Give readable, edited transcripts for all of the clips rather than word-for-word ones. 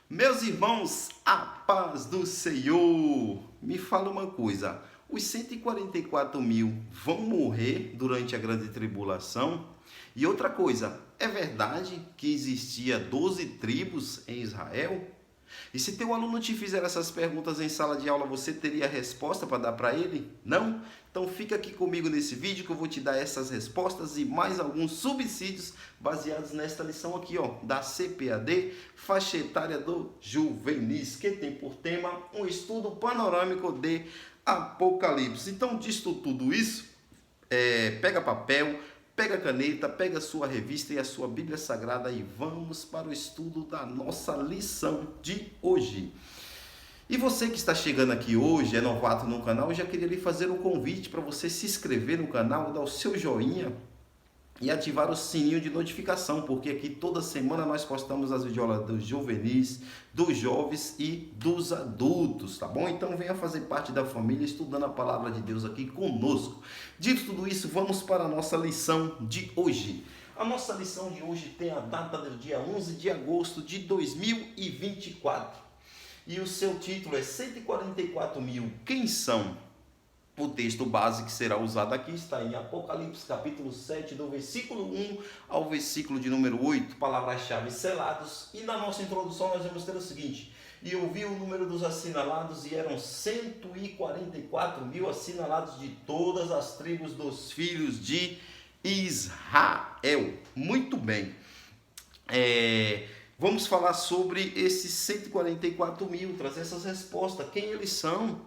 Meus irmãos, a paz do Senhor. Me fala uma coisa, os 144 mil vão morrer durante a grande tribulação? E outra coisa, é verdade que existia 12 tribos em Israel? E se teu aluno te fizer essas perguntas em sala de aula, você teria a resposta para dar para ele? Não? Então fica aqui comigo nesse vídeo que eu vou te dar essas respostas e mais alguns subsídios baseados nesta lição aqui, ó, da CPAD, faixa etária do Juvenis, que tem por tema um estudo panorâmico de Apocalipse. Então, disto tudo isso, pega papel, pega caneta, pega a sua revista e a sua Bíblia Sagrada e vamos para o estudo da nossa lição de hoje. E você que está chegando aqui hoje, é novato no canal, eu já queria lhe fazer um convite para você se inscrever no canal, dar o seu joinha e ativar o sininho de notificação, porque aqui toda semana nós postamos as videoaulas dos juvenis, dos jovens e dos adultos, tá bom? Então venha fazer parte da família estudando a palavra de Deus aqui conosco. Dito tudo isso, vamos para a nossa lição de hoje. A nossa lição de hoje tem a data do dia 11 de agosto de 2024 e o seu título é 144 mil, quem são? O texto base que será usado aqui está em Apocalipse capítulo 7, do versículo 1 ao versículo de número 8, palavras-chave selados. E na nossa introdução nós vamos ter o seguinte: e eu vi o número dos assinalados e eram 144 mil assinalados de todas as tribos dos filhos de Israel. Muito bem. Vamos falar sobre esses 144 mil, trazer essas respostas, quem eles são.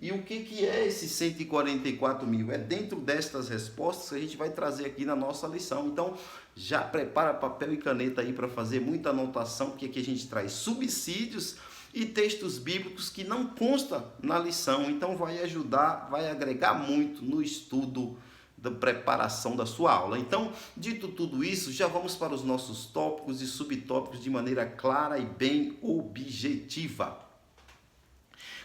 E o que é esses 144 mil? É dentro destas respostas que a gente vai trazer aqui na nossa lição. Então, já prepara papel e caneta aí para fazer muita anotação, porque aqui a gente traz subsídios e textos bíblicos que não constam na lição. Então, vai ajudar, vai agregar muito no estudo da preparação da sua aula. Então, dito tudo isso, já vamos para os nossos tópicos e subtópicos de maneira clara e bem objetiva.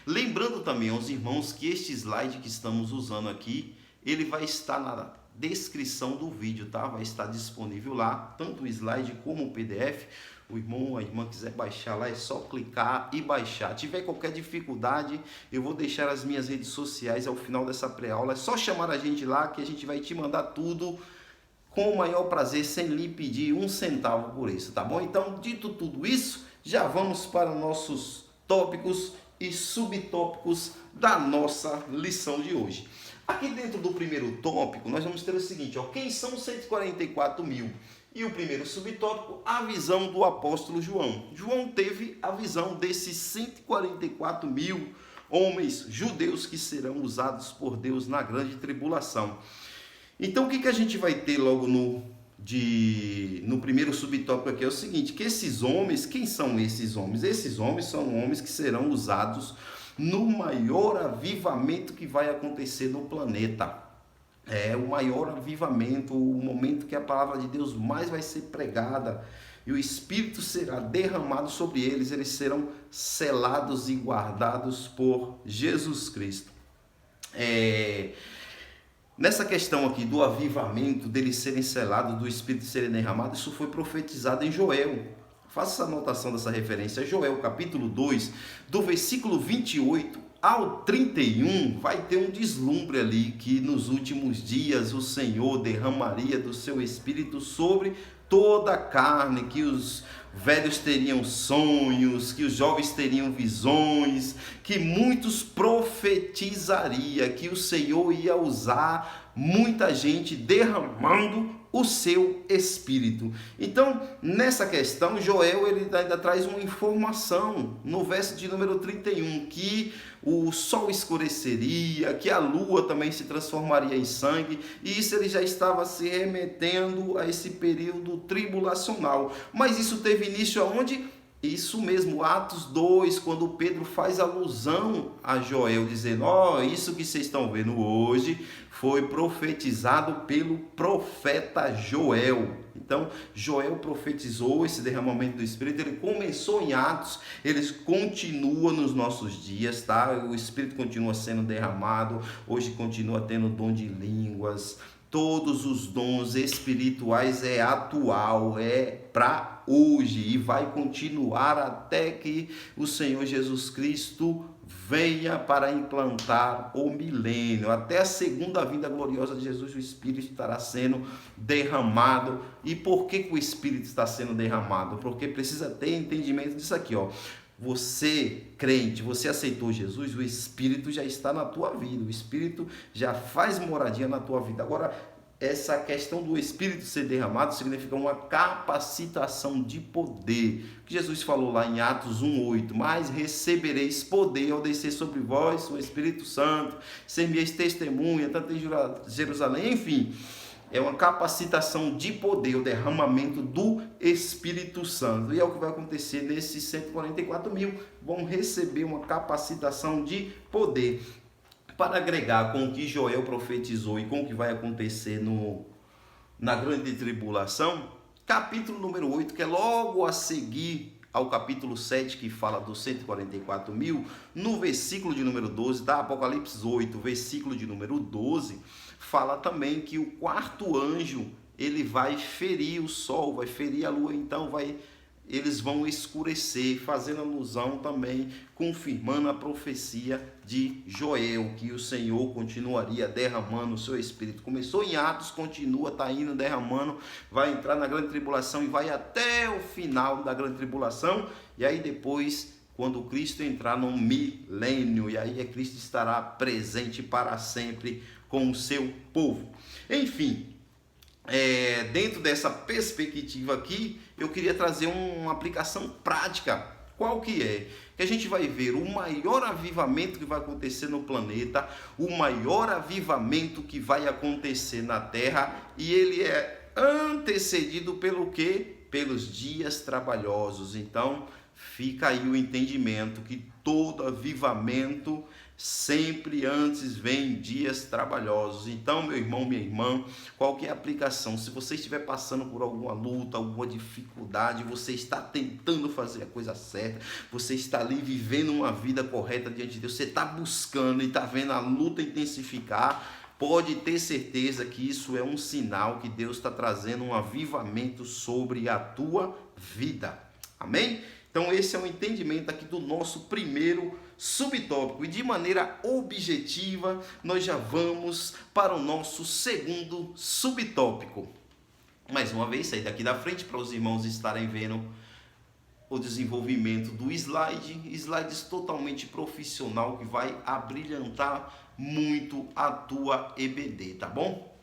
Lembrando também aos irmãos que este slide que estamos usando aqui, ele vai estar na descrição do vídeo, tá? Vai estar disponível lá, tanto o slide como o PDF. O irmão ou a irmã quiser baixar lá, é só clicar e baixar. Se tiver qualquer dificuldade, eu vou deixar as minhas redes sociais ao final dessa pré-aula. É só chamar a gente lá que a gente vai te mandar tudo com o maior prazer, sem lhe pedir um centavo por isso, tá bom? Então, dito tudo isso, já vamos para nossos tópicos e subtópicos da nossa lição de hoje. Aqui dentro do primeiro tópico, nós vamos ter o seguinte, ó, quem são os 144 mil? E o primeiro subtópico, a visão do apóstolo João. João teve a visão desses 144 mil homens judeus que serão usados por Deus na grande tribulação. Então, o que a gente vai ter logo no primeiro subtópico aqui é o seguinte, que esses homens, quem são esses homens? Esses homens são homens que serão usados no maior avivamento que vai acontecer no planeta. É o maior avivamento, o momento que a palavra de Deus mais vai ser pregada e o Espírito será derramado sobre eles, eles serão selados e guardados por Jesus Cristo. Nessa questão aqui do avivamento, deles serem selados, do Espírito serem derramados, isso foi profetizado em Joel. Faça essa anotação dessa referência. Joel capítulo 2, do versículo 28 ao 31, vai ter um deslumbre ali que nos últimos dias o Senhor derramaria do seu Espírito sobre toda a carne, que os velhos teriam sonhos, que os jovens teriam visões, que muitos profetizaria, que o Senhor ia usar muita gente derramando o seu Espírito. Então, nessa questão, Joel ele ainda traz uma informação no verso de número 31, que o sol escureceria, que a lua também se transformaria em sangue, e isso ele já estava se remetendo a esse período tribulacional. Mas isso teve início aonde? Isso mesmo, Atos 2, quando Pedro faz alusão a Joel, dizendo, isso que vocês estão vendo hoje foi profetizado pelo profeta Joel. Então, Joel profetizou esse derramamento do Espírito, ele começou em Atos, ele continua nos nossos dias, tá? O Espírito continua sendo derramado, hoje continua tendo dom de línguas, todos os dons espirituais é atual, é para hoje e vai continuar até que o Senhor Jesus Cristo venha para implantar o milênio. Até a segunda vinda gloriosa de Jesus, o Espírito estará sendo derramado. E por que o Espírito está sendo derramado? Porque precisa ter entendimento disso aqui, ó. Você, crente, você aceitou Jesus, o Espírito já está na tua vida, o Espírito já faz moradia na tua vida. Agora, essa questão do Espírito ser derramado significa uma capacitação de poder, que Jesus falou lá em Atos 1:8, mas recebereis poder ao descer sobre vós o Espírito Santo, ser-me-eis testemunha, tanto em Jerusalém, enfim, é uma capacitação de poder, o derramamento do Espírito Santo. E é o que vai acontecer nesses 144 mil, vão receber uma capacitação de poder. Para agregar com o que Joel profetizou e com o que vai acontecer na grande tribulação, capítulo número 8, que é logo a seguir ao capítulo 7, que fala dos 144 mil, no versículo de número 12, da Apocalipse 8, versículo de número 12, fala também que o quarto anjo, ele vai ferir o sol, vai ferir a lua, então eles vão escurecer, fazendo alusão também, confirmando a profecia de Joel, que o Senhor continuaria derramando o seu Espírito. Começou em Atos, continua, está indo derramando, vai entrar na grande tribulação e vai até o final da grande tribulação, e aí depois, quando Cristo entrar no milênio, e aí Cristo estará presente para sempre com o seu povo. Enfim, dentro dessa perspectiva aqui, eu queria trazer uma aplicação prática. Qual que é? Que a gente vai ver o maior avivamento que vai acontecer no planeta, o maior avivamento que vai acontecer na Terra, e ele é antecedido pelo quê? Pelos dias trabalhosos. Então, fica aí o entendimento que todo avivamento sempre antes vem dias trabalhosos. Então, meu irmão, minha irmã, qualquer aplicação, se você estiver passando por alguma luta, alguma dificuldade, você está tentando fazer a coisa certa, você está ali vivendo uma vida correta diante de Deus, você está buscando e está vendo a luta intensificar, pode ter certeza que isso é um sinal que Deus está trazendo um avivamento sobre a tua vida. Amém? Então esse é o entendimento aqui do nosso primeiro subtópico, e de maneira objetiva nós já vamos para o nosso segundo subtópico. Mais uma vez, sair daqui da frente para os irmãos estarem vendo o desenvolvimento do slides totalmente profissional, que vai abrilhantar muito a tua EBD, tá bom?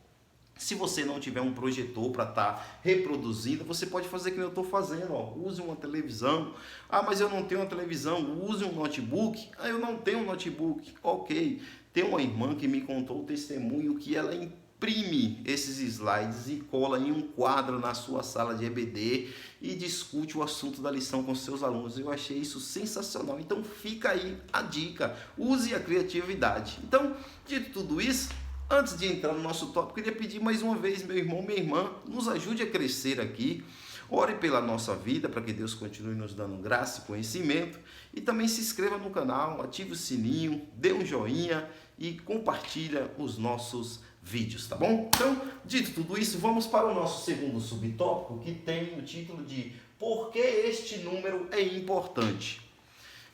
Se você não tiver um projetor para estar reproduzindo, você pode fazer o que eu estou fazendo, ó. Use uma televisão. Ah, mas eu não tenho uma televisão. Use um notebook. Ah, eu não tenho um notebook. Ok. Tem uma irmã que me contou o testemunho que ela imprime esses slides e cola em um quadro na sua sala de EBD e discute o assunto da lição com seus alunos. Eu achei isso sensacional. Então fica aí a dica. Use a criatividade. Então, dito tudo isso, antes de entrar no nosso tópico, eu queria pedir mais uma vez, meu irmão, minha irmã, nos ajude a crescer aqui. Ore pela nossa vida, para que Deus continue nos dando graça e conhecimento. E também se inscreva no canal, ative o sininho, dê um joinha e compartilha os nossos vídeos, tá bom? Então, dito tudo isso, vamos para o nosso segundo subtópico, que tem o título de Por que este número é importante?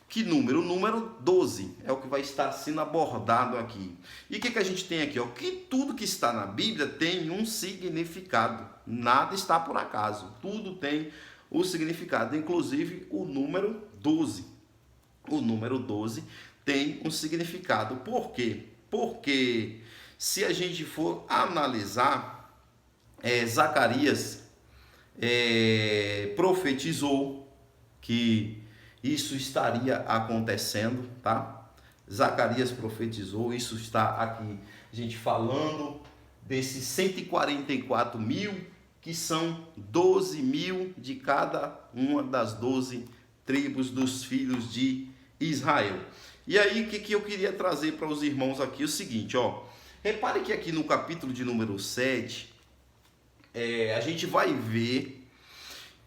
Que número? O número 12 é o que vai estar sendo abordado aqui. E o que a gente tem aqui? Ó? Que tudo que está na Bíblia tem um significado. Nada está por acaso. Tudo tem o significado, inclusive o número 12. O número 12 tem um significado. Por quê? Porque se a gente for analisar, Zacarias profetizou que isso estaria acontecendo, tá? Zacarias profetizou, isso está aqui, a gente falando desses 144 mil, que são 12 mil de cada uma das 12 tribos dos filhos de Israel. E aí, o que eu queria trazer para os irmãos aqui? O seguinte, ó. Repare que aqui no capítulo de número 7, a gente vai ver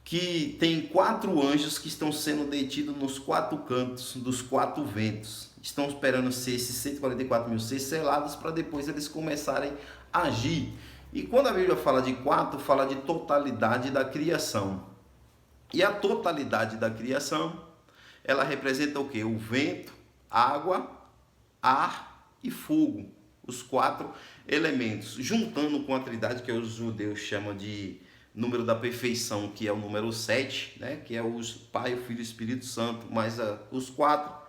que tem 4 anjos que estão sendo detidos nos 4 cantos dos 4 ventos. Estão esperando ser esses 144 mil ser selados para depois eles começarem a agir. E quando a Bíblia fala de 4, fala de totalidade da criação. E a totalidade da criação, ela representa o quê? O vento, água, ar e fogo. Os 4 elementos, juntando com a trindade que os judeus chamam de número da perfeição, que é o número 7, né? Que é os Pai, o Filho e o Espírito Santo, mas os 4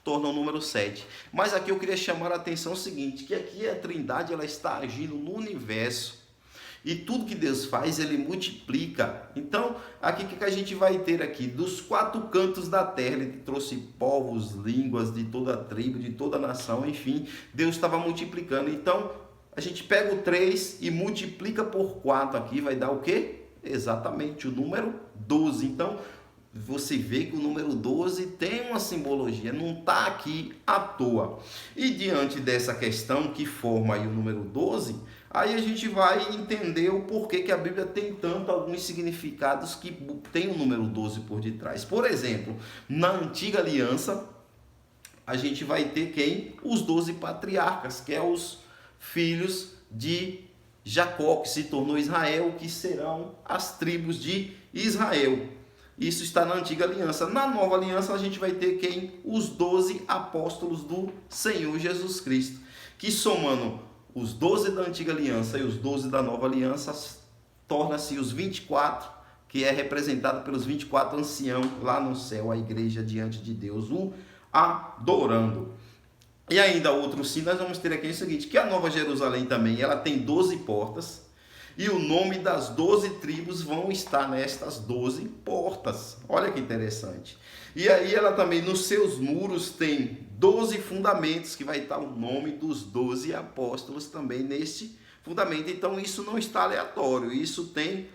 tornam o número 7. Mas aqui eu queria chamar a atenção o seguinte, que aqui a trindade ela está agindo no universo. E tudo que Deus faz, ele multiplica. Então, aqui o que a gente vai ter aqui? Dos 4 cantos da terra, ele trouxe povos, línguas de toda a tribo, de toda a nação, enfim, Deus estava multiplicando. Então, a gente pega o 3 e multiplica por 4 aqui, vai dar o quê? Exatamente, o número 12. Então, você vê que o número 12 tem uma simbologia, não está aqui à toa. E diante dessa questão que forma aí o número 12, aí a gente vai entender o porquê que a Bíblia tem tanto alguns significados que tem o número 12 por detrás. Por exemplo, na Antiga Aliança, a gente vai ter quem? Os 12 patriarcas, que é os filhos de Jacó, que se tornou Israel, que serão as tribos de Israel. Isso está na Antiga Aliança. Na Nova Aliança, a gente vai ter quem? Os 12 apóstolos do Senhor Jesus Cristo, que somando os 12 da Antiga Aliança e os 12 da Nova Aliança, torna-se os 24, que é representado pelos 24 anciãos lá no céu, a igreja diante de Deus, o adorando. E ainda outro sim, nós vamos ter aqui o seguinte, que a Nova Jerusalém também, ela tem 12 portas, e o nome das 12 tribos vão estar nestas 12 portas. Olha que interessante. E aí ela também, nos seus muros, tem 12 fundamentos, que vai estar o nome dos 12 apóstolos também neste fundamento. Então isso não está aleatório, isso tem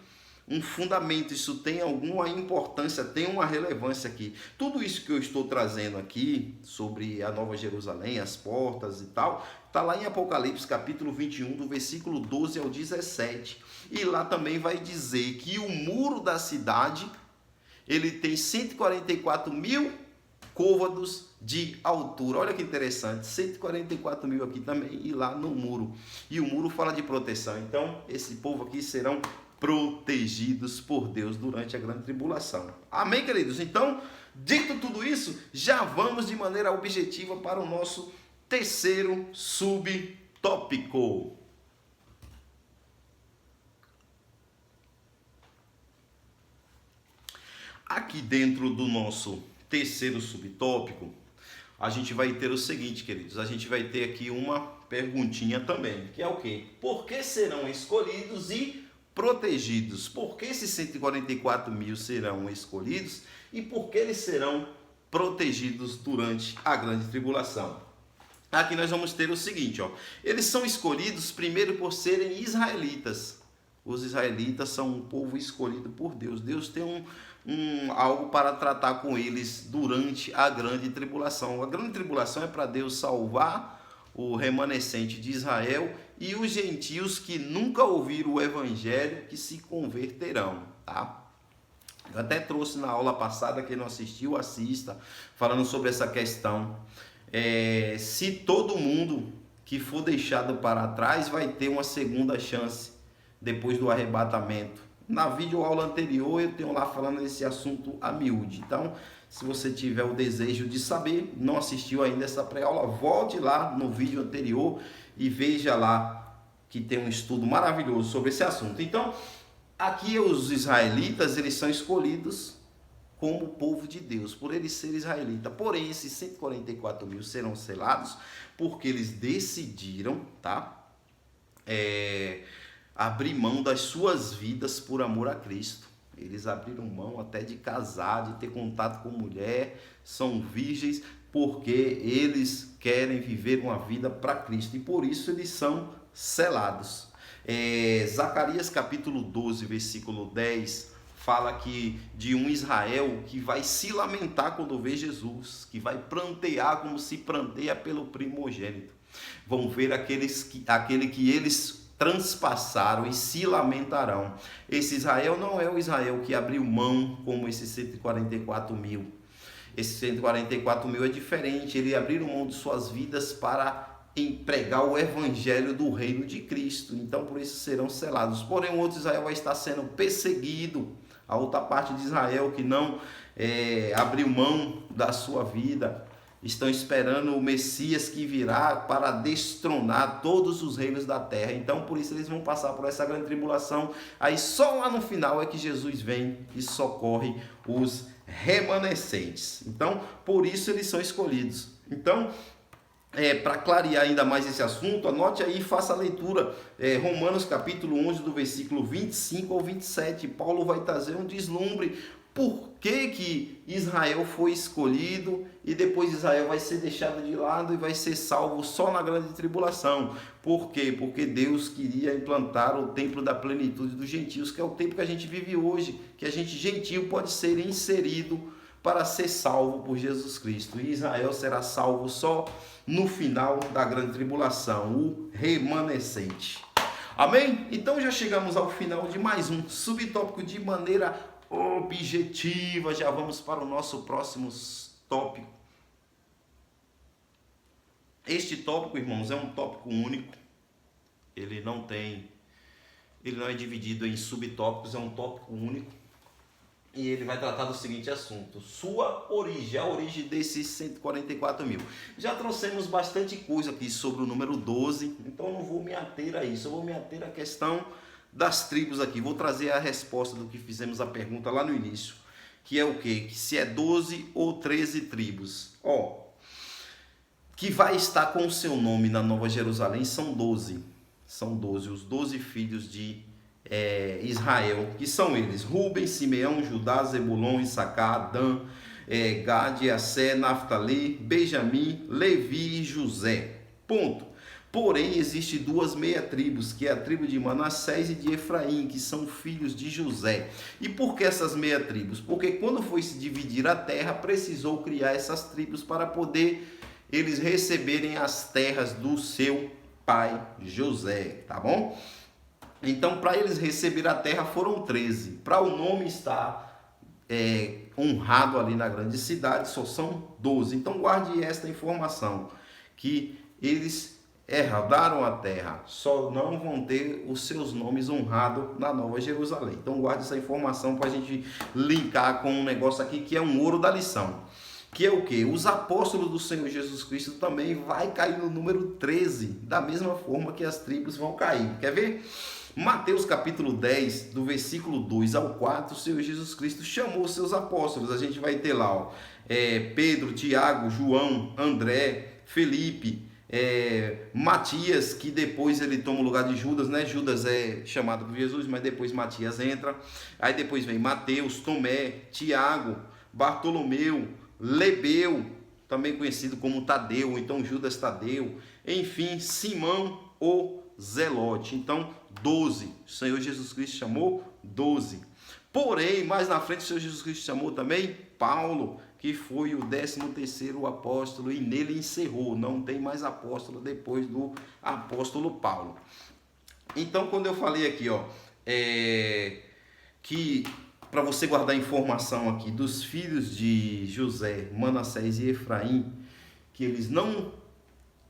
um fundamento, isso tem alguma importância, tem uma relevância aqui. Tudo isso que eu estou trazendo aqui sobre a Nova Jerusalém, as portas e tal, está lá em Apocalipse capítulo 21, do versículo 12 ao 17. E lá também vai dizer que o muro da cidade, ele tem 144 mil côvados de altura. Olha que interessante, 144 mil aqui também, e lá no muro. E o muro fala de proteção. Então, esse povo aqui serão protegidos por Deus durante a grande tribulação. Amém, queridos? Então, dito tudo isso, já vamos de maneira objetiva para o nosso terceiro subtópico. Aqui dentro do nosso terceiro subtópico, a gente vai ter o seguinte, queridos, a gente vai ter aqui uma perguntinha também, que é o quê? Por que serão escolhidos e protegidos? Por que esses 144 mil serão escolhidos e por que eles serão protegidos durante a grande tribulação? Aqui nós vamos ter o seguinte, ó, eles são escolhidos primeiro por serem israelitas. Os israelitas são um povo escolhido por Deus. Deus tem algo para tratar com eles durante a grande tribulação. A grande tribulação é para Deus salvar o remanescente de Israel e os gentios que nunca ouviram o evangelho, que se converterão, tá? Eu até trouxe na aula passada, quem não assistiu, assista, falando sobre essa questão. Se todo mundo que for deixado para trás vai ter uma segunda chance depois do arrebatamento. Na videoaula anterior eu tenho lá falando desse assunto a miúde. Então, se você tiver o desejo de saber, não assistiu ainda essa pré-aula, volte lá no vídeo anterior e veja lá que tem um estudo maravilhoso sobre esse assunto. Então, aqui os israelitas, eles são escolhidos como o povo de Deus, por eles serem israelitas. Porém, esses 144 mil serão selados porque eles decidiram, tá? Abrir mão das suas vidas por amor a Cristo. Eles abriram mão até de casar, de ter contato com mulher, são virgens, porque eles querem viver uma vida para Cristo e por isso eles são selados. Zacarias capítulo 12, versículo 10, fala que de um Israel que vai se lamentar quando vê Jesus, que vai prantear como se pranteia pelo primogênito. Vão ver aquele que eles transpassaram e se lamentarão. Esse Israel não é o Israel que abriu mão como esses 144 mil. Esses 144 mil é diferente. Eles abriram mão de suas vidas para pregar o evangelho do reino de Cristo. Então por isso serão selados. Porém o outro Israel vai estar sendo perseguido a outra parte de Israel que não abriu mão da sua vida, estão esperando o Messias que virá para destronar todos os reinos da terra. Então por isso eles vão passar por essa grande tribulação. Aí só lá no final é que Jesus vem e socorre os remanescentes. Então por isso eles são escolhidos. Então para clarear ainda mais esse assunto, anote aí e faça a leitura, Romanos capítulo 11, do versículo 25 ao 27. Paulo vai trazer um deslumbre por que Israel foi escolhido e depois Israel vai ser deixado de lado e vai ser salvo só na grande tribulação. Por quê? Porque Deus queria implantar o templo da plenitude dos gentios, que é o tempo que a gente vive hoje, que a gente gentio pode ser inserido para ser salvo por Jesus Cristo. E Israel será salvo só no final da grande tribulação, o remanescente. Amém? Então já chegamos ao final de mais um subtópico de maneira objetiva. Já vamos para o nosso próximo tópico. Este tópico, irmãos, é um tópico único. Ele não é dividido em subtópicos, é um tópico único. E ele vai tratar do seguinte assunto: sua origem, a origem desses 144 mil. Já trouxemos bastante coisa aqui sobre o número 12, então não vou me ater a isso, eu vou me ater à questão das tribos aqui. Vou trazer a resposta do que fizemos a pergunta lá no início, que é o quê? Que se é 12 ou 13 tribos. Que vai estar com o seu nome na Nova Jerusalém são 12. São 12, os 12 filhos de Israel, que são eles: Rubem, Simeão, Judá, Zebulon, Issacar, Dan, Gade, Assé, Naftali, Benjamim, Levi e José. Ponto. Porém, existem duas meia-tribos, que é a tribo de Manassés e de Efraim, que são filhos de José. E por que essas meia-tribos? Porque quando foi se dividir a terra, precisou criar essas tribos para poder eles receberem as terras do seu pai José, tá bom? Então, para eles receber a terra foram 13. Para o nome estar honrado ali na grande cidade, só são 12. Então, guarde esta informação, que eles herdaram a terra, só não vão ter os seus nomes honrados na Nova Jerusalém. Então, guarde essa informação para a gente linkar com um negócio aqui que é um ouro da lição. Que é o que? Os apóstolos do Senhor Jesus Cristo também vai cair no número 13, da mesma forma que as tribos vão cair. Quer ver? Mateus capítulo 10, do versículo 2 ao 4, o Senhor Jesus Cristo chamou os seus apóstolos. A gente vai ter lá Pedro, Tiago, João, André, Felipe, Matias, que depois ele toma o lugar de Judas, né? Judas é chamado por Jesus, mas depois Matias entra. Aí depois vem Mateus, Tomé, Tiago, Bartolomeu, Lebeu, também conhecido como Tadeu, então Judas Tadeu, enfim, Simão o Zelote. Então 12, o Senhor Jesus Cristo chamou 12. Porém, mais na frente o Senhor Jesus Cristo chamou também Paulo, que foi o 13º apóstolo, e nele encerrou. Não tem mais apóstolo depois do apóstolo Paulo. Então, quando eu falei aqui, que para você guardar informação aqui dos filhos de José, Manassés e Efraim, que eles não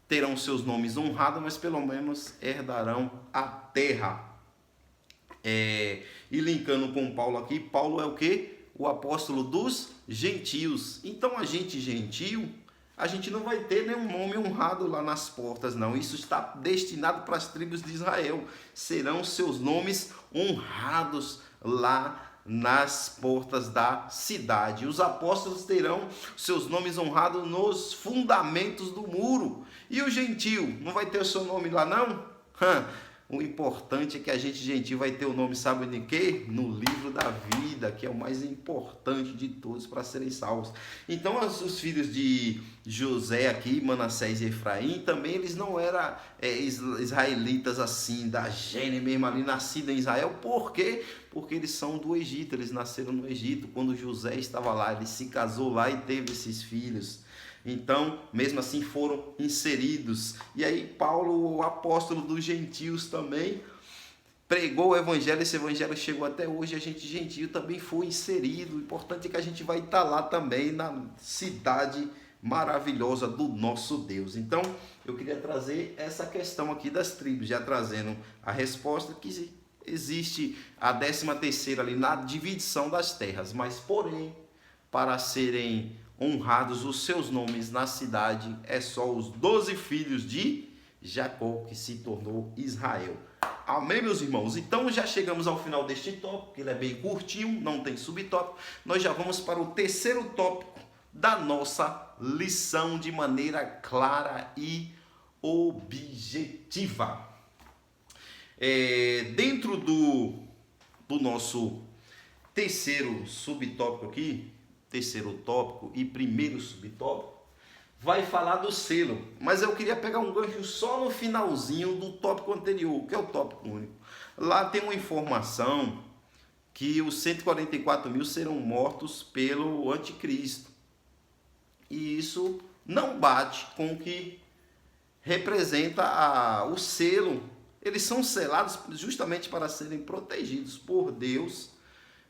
terão seus nomes honrados, mas pelo menos herdarão a terra. E linkando com Paulo aqui, Paulo é o quê? O apóstolo dos gentios. Então a gente gentio, a gente não vai ter nenhum nome honrado lá nas portas, não. Isso está destinado para as tribos de Israel. Serão seus nomes honrados lá nas portas da cidade. Os apóstolos terão seus nomes honrados nos fundamentos do muro. E o gentio não vai ter o seu nome lá, não? O importante é que a gente gentil vai ter o nome, sabe de quê? No livro da vida, que é o mais importante de todos para serem salvos. Então os filhos de José aqui, Manassés e Efraim, também eles não eram israelitas assim, da gênese mesmo ali, nascidos em Israel. Por quê? Porque eles são do Egito, eles nasceram no Egito. Quando José estava lá, ele se casou lá e teve esses filhos. Então, mesmo assim, foram inseridos. E aí Paulo, o apóstolo dos gentios, também pregou o evangelho. Esse evangelho chegou até hoje. A gente gentio também foi inserido. O importante é que a gente vai estar lá também, na cidade maravilhosa do nosso Deus. Então, eu queria trazer essa questão aqui das tribos, já trazendo a resposta, que existe a 13ª ali na divisão das terras, mas porém, para serem honrados os seus nomes na cidade, é só os 12 filhos de Jacó que se tornou Israel. Amém, meus irmãos? Então já chegamos ao final deste tópico, ele é bem curtinho, não tem subtópico. Nós já vamos para o terceiro tópico da nossa lição de maneira clara e objetiva. Dentro do nosso terceiro subtópico aqui, terceiro tópico e primeiro subtópico, vai falar do selo, mas eu queria pegar um gancho só no finalzinho do tópico anterior, que é o tópico único. Lá tem uma informação que os 144 mil serão mortos pelo anticristo. E isso não bate com o que representa o selo. Eles são selados justamente para serem protegidos por Deus,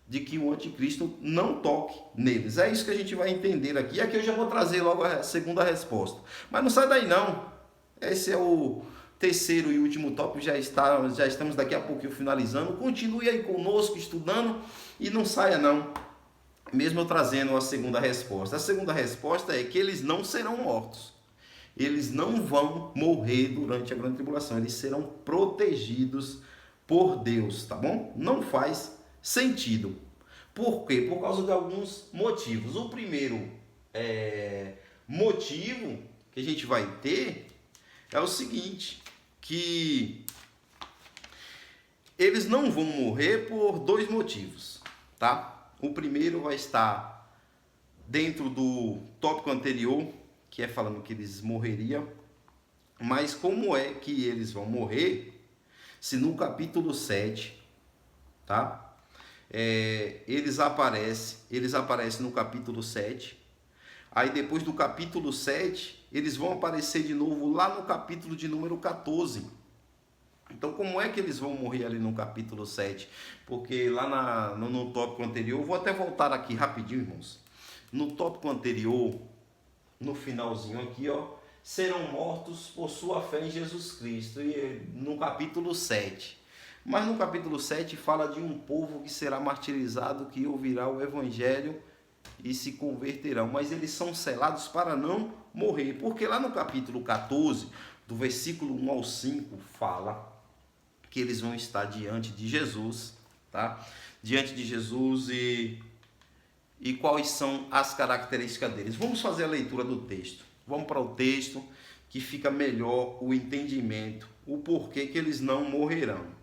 de que o anticristo não toque neles. É isso que a gente vai entender aqui. E aqui eu já vou trazer logo a segunda resposta. Mas não sai daí não. Esse é o terceiro e último tópico. Já estamos daqui a pouquinho finalizando. Continue aí conosco, estudando, e não saia não, mesmo eu trazendo a segunda resposta. A segunda resposta é que eles não serão mortos. Eles não vão morrer durante a grande tribulação. Eles serão protegidos por Deus, tá bom? Não faz sentido. Por quê? Por causa de alguns motivos. O primeiro motivo que a gente vai ter é o seguinte, que eles não vão morrer por dois motivos, tá? O primeiro vai estar dentro do tópico anterior, que é falando que eles morreriam. Mas como é que eles vão morrer se no capítulo 7, tá? Eles aparecem no capítulo 7, aí depois do capítulo 7, eles vão aparecer de novo lá no capítulo de número 14. Então como é que eles vão morrer ali no capítulo 7? Porque lá no tópico anterior, vou até voltar aqui rapidinho, irmãos. No tópico anterior, no finalzinho aqui, ó, serão mortos por sua fé em Jesus Cristo, e no capítulo 7. Mas no capítulo 7 fala de um povo que será martirizado, que ouvirá o evangelho e se converterão. Mas eles são selados para não morrer. Porque lá no capítulo 14, do versículo 1 ao 5, fala que eles vão estar diante de Jesus, tá? Diante de Jesus, e quais são as características deles. Vamos fazer a leitura do texto. Vamos para o texto, que fica melhor o entendimento, o porquê que eles não morrerão.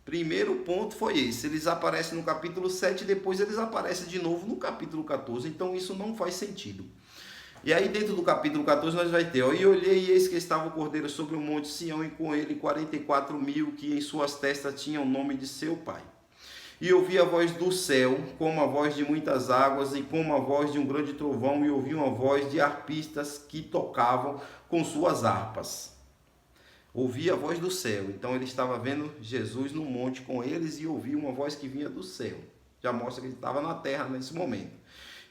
Primeiro ponto foi esse, eles aparecem no capítulo 7 e depois eles aparecem de novo no capítulo 14, então isso não faz sentido. E aí dentro do capítulo 14 nós vai ter, ó, e olhei e eis que estava o cordeiro sobre o monte Sião, e com ele 44 mil que em suas testas tinham o nome de seu pai. E ouvi a voz do céu, como a voz de muitas águas, e como a voz de um grande trovão, e ouvi uma voz de harpistas que tocavam com suas harpas. Ouvi a voz do céu. Então ele estava vendo Jesus no monte com eles e ouviu uma voz que vinha do céu. Já mostra que ele estava na terra nesse momento.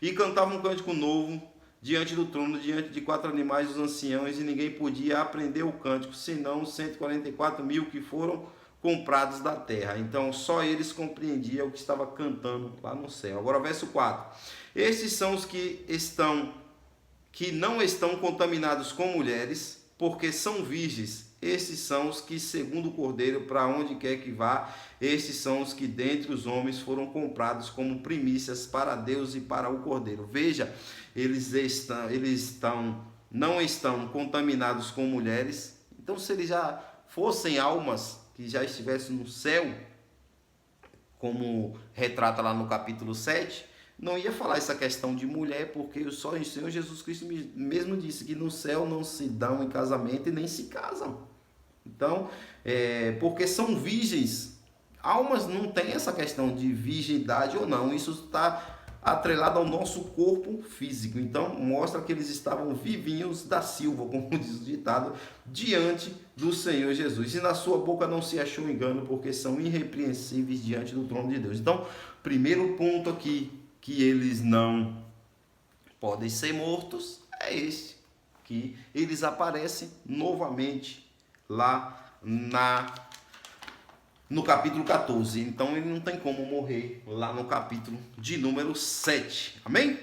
E cantava um cântico novo diante do trono, diante de 4 animais dos anciãos, e ninguém podia aprender o cântico, senão os 144 mil que foram comprados da terra. Então só eles compreendiam o que estava cantando lá no céu. Agora verso 4. Estes são os que não estão contaminados com mulheres, porque são virgens. Estes são os que, segundo o Cordeiro, para onde quer que vá, estes são os que dentre os homens foram comprados como primícias para Deus e para o Cordeiro. Veja, eles não estão contaminados com mulheres. Então, se eles já fossem almas que já estivessem no céu, como retrata lá no capítulo 7, não ia falar essa questão de mulher, porque só o Senhor Jesus Cristo mesmo disse que no céu não se dão em casamento e nem se casam. Então, porque são virgens, almas não tem essa questão de virgindade ou não, isso está atrelado ao nosso corpo físico. Então, mostra que eles estavam vivinhos da silva, como diz o ditado, diante do Senhor Jesus. E na sua boca não se achou engano, porque são irrepreensíveis diante do trono de Deus. Então, primeiro ponto aqui, que eles não podem ser mortos, é esse, que eles aparecem novamente lá no capítulo 14. Então ele não tem como morrer lá no capítulo de número 7. Amém?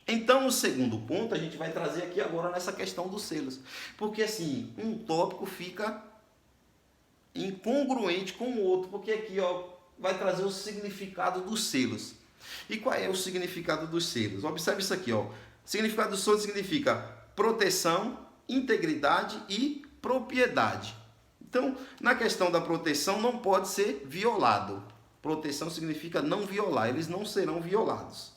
Então o segundo ponto a gente vai trazer aqui agora nessa questão dos selos. Porque assim, um tópico fica incongruente com o outro. Porque aqui vai trazer o significado dos selos. E qual é o significado dos selos? Observe isso aqui. Significado dos selos significa proteção, integridade e propriedade. Então, na questão da proteção, não pode ser violado. Proteção significa não violar, eles não serão violados.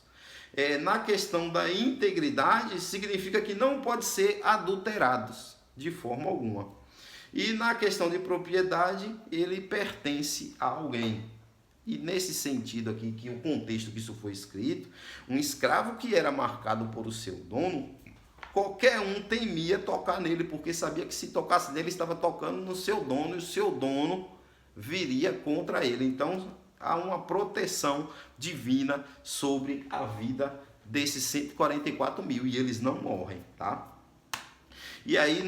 Na questão da integridade, significa que não pode ser adulterados, de forma alguma. E na questão de propriedade, ele pertence a alguém. E nesse sentido aqui, que o contexto que isso foi escrito, um escravo que era marcado por o seu dono, qualquer um temia tocar nele, porque sabia que se tocasse nele, estava tocando no seu dono, e o seu dono viria contra ele. Então, há uma proteção divina sobre a vida desses 144 mil, e eles não morrem, tá? E aí,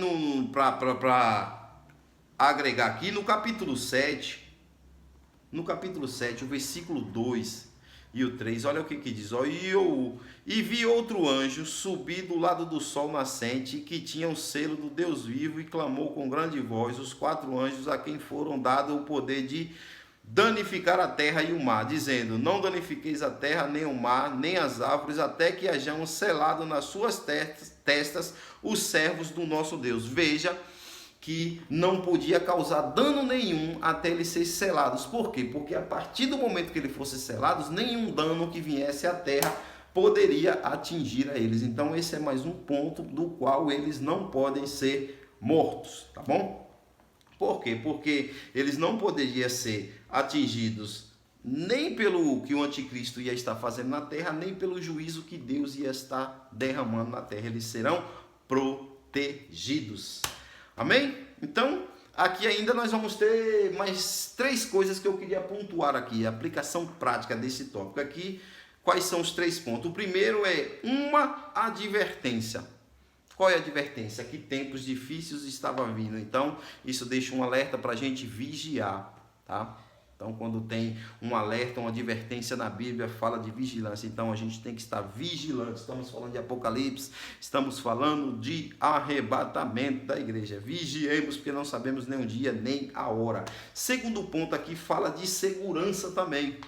para agregar aqui, no capítulo 7, o versículo 2 e o 3, olha o que diz. E vi outro anjo subir do lado do sol nascente, que tinha o selo do Deus vivo, e clamou com grande voz os 4 anjos a quem foram dado o poder de danificar a terra e o mar, dizendo: não danifiqueis a terra, nem o mar, nem as árvores, até que hajamos selado nas suas testas os servos do nosso Deus. Veja que não podia causar dano nenhum até eles serem selados. Por quê? Porque a partir do momento que eles fossem selados, nenhum dano que viesse à terra poderia atingir a eles. Então esse é mais um ponto do qual eles não podem ser mortos, tá bom? Por quê? Porque eles não poderiam ser atingidos nem pelo que o anticristo ia estar fazendo na terra, nem pelo juízo que Deus ia estar derramando na terra. Eles serão protegidos. Amém? Então, aqui ainda nós vamos ter mais 3 coisas que eu queria pontuar aqui, a aplicação prática desse tópico aqui. Quais são os 3 pontos? O primeiro é uma advertência. Qual é a advertência? Que tempos difíceis estavam vindo. Então, isso deixa um alerta para a gente vigiar, tá? Então, quando tem um alerta, uma advertência na Bíblia, fala de vigilância. Então, a gente tem que estar vigilante. Estamos falando de Apocalipse, estamos falando de arrebatamento da igreja. Vigiemos, porque não sabemos nem o dia, nem a hora. Segundo ponto aqui, fala de segurança também.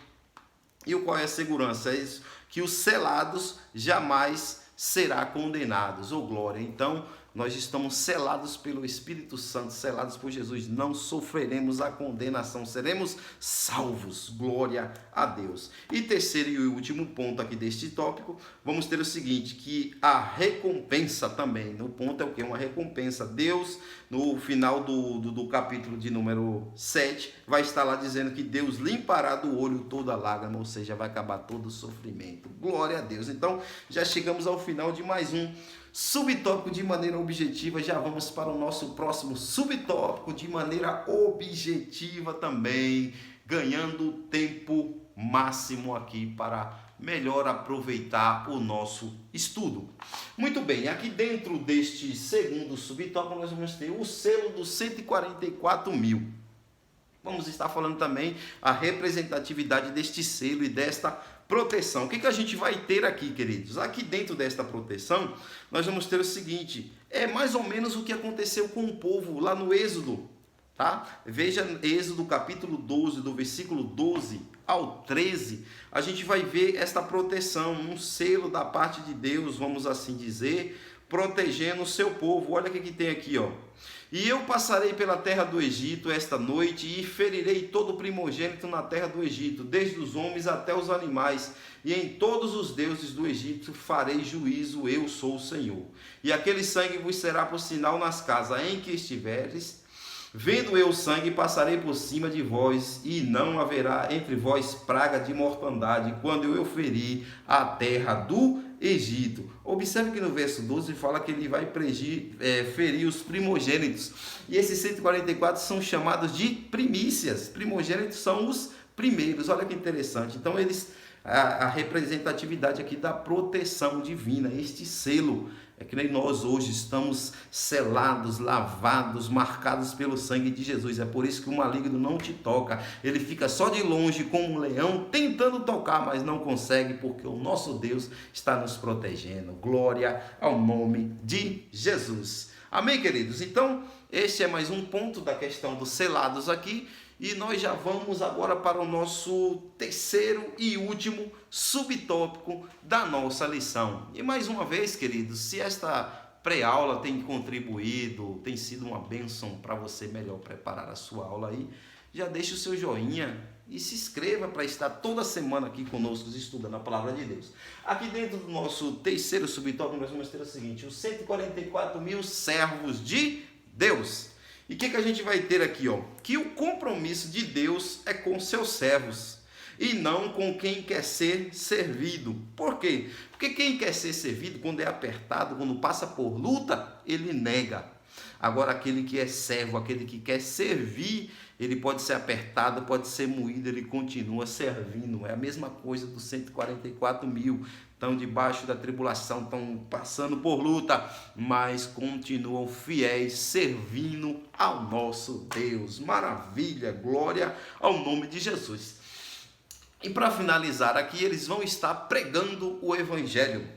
E qual é a segurança? É isso, que os selados jamais será condenados. Oh, glória! Então, nós estamos selados pelo Espírito Santo, selados por Jesus, não sofreremos a condenação, seremos salvos, glória a Deus. E terceiro e último ponto aqui deste tópico, vamos ter o seguinte, que a recompensa também, no ponto é o que? Uma recompensa. Deus, no final do capítulo de número 7, vai estar lá dizendo que Deus limpará do olho toda lágrima, ou seja, vai acabar todo o sofrimento. Glória a Deus. Então, já chegamos ao final de mais um subtópico de maneira objetiva. Já vamos para o nosso próximo subtópico de maneira objetiva também, ganhando tempo máximo aqui para melhor aproveitar o nosso estudo. Muito bem, aqui dentro deste segundo subtópico nós vamos ter o selo dos 144 mil. Vamos estar falando também a representatividade deste selo e desta proteção. O que a gente vai ter aqui, queridos? Aqui dentro desta proteção, nós vamos ter o seguinte, é mais ou menos o que aconteceu com o povo lá no Êxodo, tá? Veja Êxodo capítulo 12, do versículo 12 ao 13, a gente vai ver esta proteção, um selo da parte de Deus, vamos assim dizer, protegendo o seu povo. Olha o que tem aqui, ó. E eu passarei pela terra do Egito esta noite e ferirei todo o primogênito na terra do Egito, desde os homens até os animais, e em todos os deuses do Egito farei juízo, eu sou o Senhor. E aquele sangue vos será por sinal nas casas em que estiveres. Vendo eu o sangue, passarei por cima de vós, e não haverá entre vós praga de mortandade, quando eu ferir a terra do Egito. Observe que no verso 12 fala que ele vai ferir os primogênitos. E esses 144 são chamados de primícias. Primogênitos são os primeiros. Olha que interessante. Então, a representatividade aqui da proteção divina, este selo É que nem nós hoje estamos selados, lavados, marcados pelo sangue de Jesus. É por isso que o maligno não te toca. Ele fica só de longe como um leão tentando tocar, mas não consegue, porque o nosso Deus está nos protegendo. Glória ao nome de Jesus. Amém, queridos? Então, este é mais um ponto da questão dos selados aqui. E nós já vamos agora para o nosso terceiro e último subtópico da nossa lição. E mais uma vez, queridos, se esta pré-aula tem contribuído, tem sido uma bênção para você melhor preparar a sua aula aí, já deixe o seu joinha e se inscreva para estar toda semana aqui conosco estudando a palavra de Deus. Aqui dentro do nosso terceiro subtópico nós vamos ter o seguinte: os 144 mil servos de Deus. E o que a gente vai ter aqui? Que o compromisso de Deus é com seus servos e não com quem quer ser servido. Por quê? Porque quem quer ser servido, quando é apertado, quando passa por luta, ele nega. Agora, aquele que é servo, aquele que quer servir, ele pode ser apertado, pode ser moído, ele continua servindo. É a mesma coisa dos 144 mil. Estão debaixo da tribulação, estão passando por luta, mas continuam fiéis, servindo ao nosso Deus. Maravilha, glória ao nome de Jesus. E para finalizar aqui, eles vão estar pregando o Evangelho.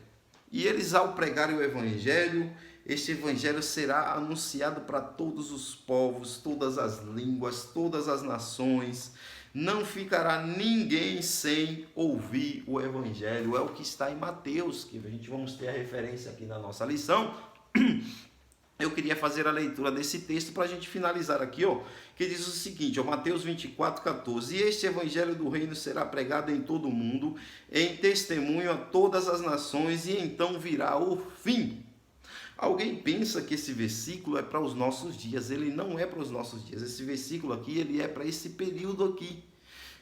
E eles, ao pregarem o Evangelho, este Evangelho será anunciado para todos os povos, todas as línguas, todas as nações. Não ficará ninguém sem ouvir o Evangelho. É o que está em Mateus, que a gente vamos ter a referência aqui na nossa lição. Eu queria fazer a leitura desse texto para a gente finalizar aqui, que diz o seguinte, Mateus 24:14. E este Evangelho do reino será pregado em todo o mundo, em testemunho a todas as nações, e então virá o fim. Alguém pensa que esse versículo é para os nossos dias. Ele não é para os nossos dias. Esse versículo aqui, ele é para esse período aqui,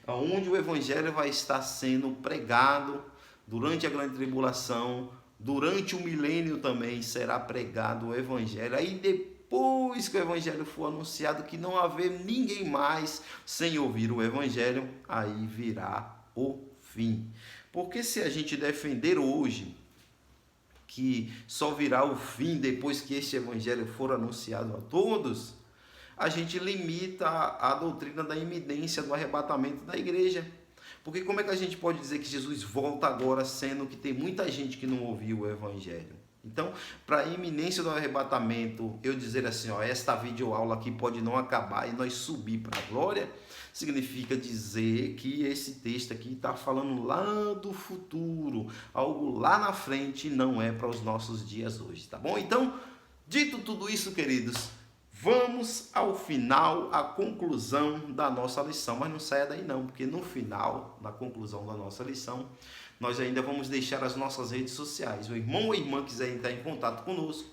onde o Evangelho vai estar sendo pregado durante a grande tribulação, durante o milênio também será pregado o Evangelho. Aí depois que o Evangelho for anunciado, que não haver ninguém mais sem ouvir o Evangelho, aí virá o fim. Porque se a gente defender hoje que só virá o fim depois que este Evangelho for anunciado a todos, a gente limita a doutrina da iminência do arrebatamento da igreja. Porque como é que a gente pode dizer que Jesus volta agora, sendo que tem muita gente que não ouviu o Evangelho? Então, para a iminência do arrebatamento, eu dizer assim, esta videoaula aqui pode não acabar e nós subir para a glória, significa dizer que esse texto aqui está falando lá do futuro, algo lá na frente, não é para os nossos dias hoje, tá bom? Então, dito tudo isso, queridos, vamos ao final, à conclusão da nossa lição, mas não saia daí não, porque no final, na conclusão da nossa lição, nós ainda vamos deixar as nossas redes sociais. O irmão ou a irmã quiser entrar em contato conosco,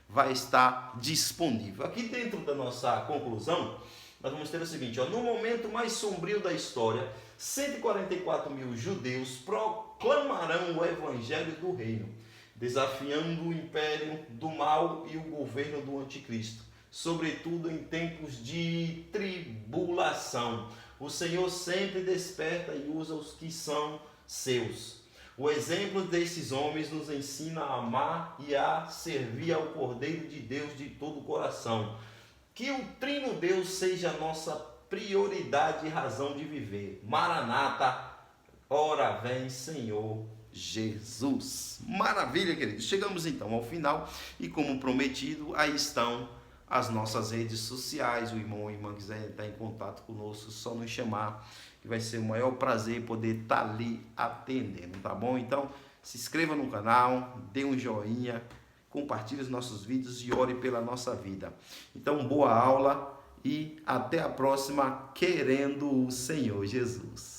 vai estar disponível. Aqui dentro da nossa conclusão, nós vamos ter o seguinte, no momento mais sombrio da história, 144 mil judeus proclamarão o Evangelho do Reino, desafiando o império do mal e o governo do anticristo, sobretudo em tempos de tribulação. O Senhor sempre desperta e usa os que são seus. O exemplo desses homens nos ensina a amar e a servir ao Cordeiro de Deus de todo o coração. Que o Trino Deus seja a nossa prioridade e razão de viver. Maranata, ora vem Senhor Jesus. Maravilha, queridos. Chegamos então ao final e, como prometido, aí estão as nossas redes sociais. O irmão ou a irmã quiser entrar em contato conosco, só nos chamar, que vai ser o maior prazer poder estar ali atendendo, tá bom? Então, se inscreva no canal, dê um joinha, compartilhe os nossos vídeos e ore pela nossa vida. Então, boa aula e até a próxima, querendo o Senhor Jesus.